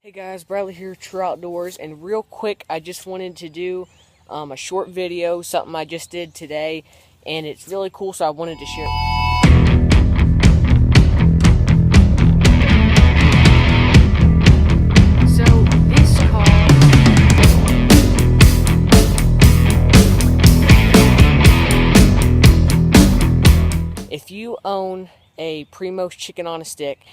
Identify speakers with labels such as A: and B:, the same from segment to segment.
A: Hey guys, Bradley here, True Outdoors, and real quick, I just wanted to do a short video, something I just did today, and it's really cool, so I wanted to share it. So, this call, if you own a Primos chicken on a stick,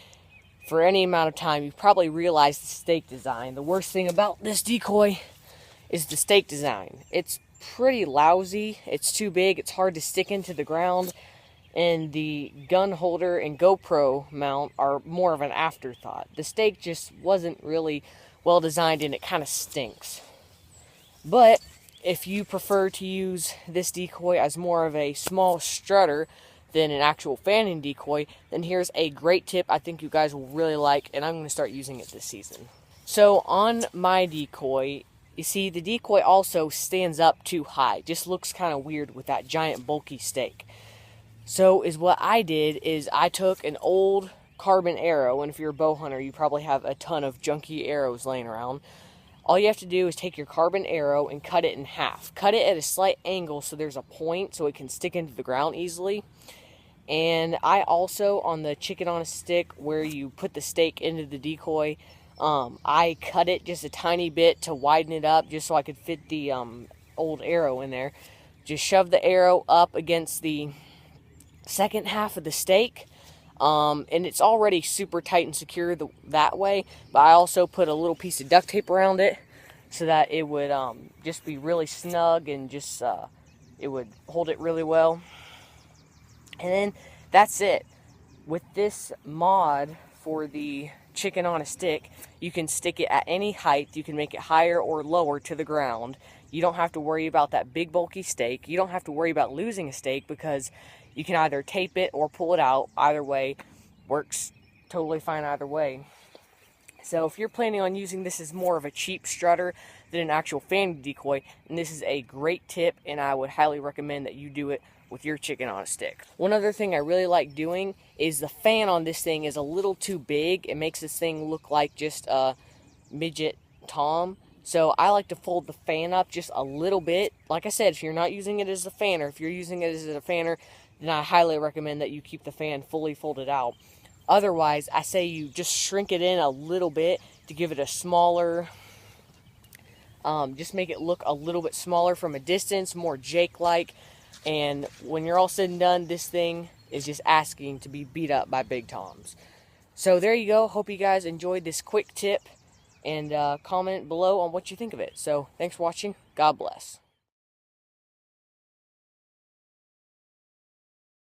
A: for any amount of time, you've probably realized the stake design. The worst thing about this decoy is the stake design. It's pretty lousy. It's too big. It's hard to stick into the ground. And the gun holder and GoPro mount are more of an afterthought. The stake just wasn't really well designed and it kind of stinks. But if you prefer to use this decoy as more of a small strutter than an actual fanning decoy, then here's a great tip I think you guys will really like, and I'm going to start using it this season. So on my decoy, you see the decoy also stands up too high. Just looks kind of weird with that giant bulky stake. So what I did is I took an old carbon arrow, and if you're a bow hunter, you probably have a ton of junky arrows laying around. All you have to do is take your carbon arrow and cut it in half. Cut it at a slight angle so there's a point so it can stick into the ground easily. And I also, on the chicken on a stick where you put the stake into the decoy, I cut it just a tiny bit to widen it up just so I could fit the old arrow in there. Just shove the arrow up against the second half of the stake. And it's already super tight and secure that way, but I also put a little piece of duct tape around it so that it would just be really snug and just it would hold it really well. And then that's it. With this mod for the chicken on a stick, you can stick it at any height. You can make it higher or lower to the ground. You don't have to worry about that big bulky stake. You don't have to worry about losing a stake because you can either tape it or pull it out. Either way works totally fine either way. So if you're planning on using this as more of a cheap strutter than an actual fanning decoy, then this is a great tip, and I would highly recommend that you do it with your chicken on a stick. One other thing I really like doing is the fan on this thing is a little too big. It makes this thing look like just a midget tom. So I like to fold the fan up just a little bit. Like I said, if you're not using it as a fanner, if you're using it as a fanner, then I highly recommend that you keep the fan fully folded out. Otherwise, I say you just shrink it in a little bit to give it a smaller, just make it look a little bit smaller from a distance, more Jake-like. And when you're all said and done, this thing is just asking to be beat up by big toms. So there you go. Hope you guys enjoyed this quick tip, and comment below on what you think of it. So thanks for watching. God bless.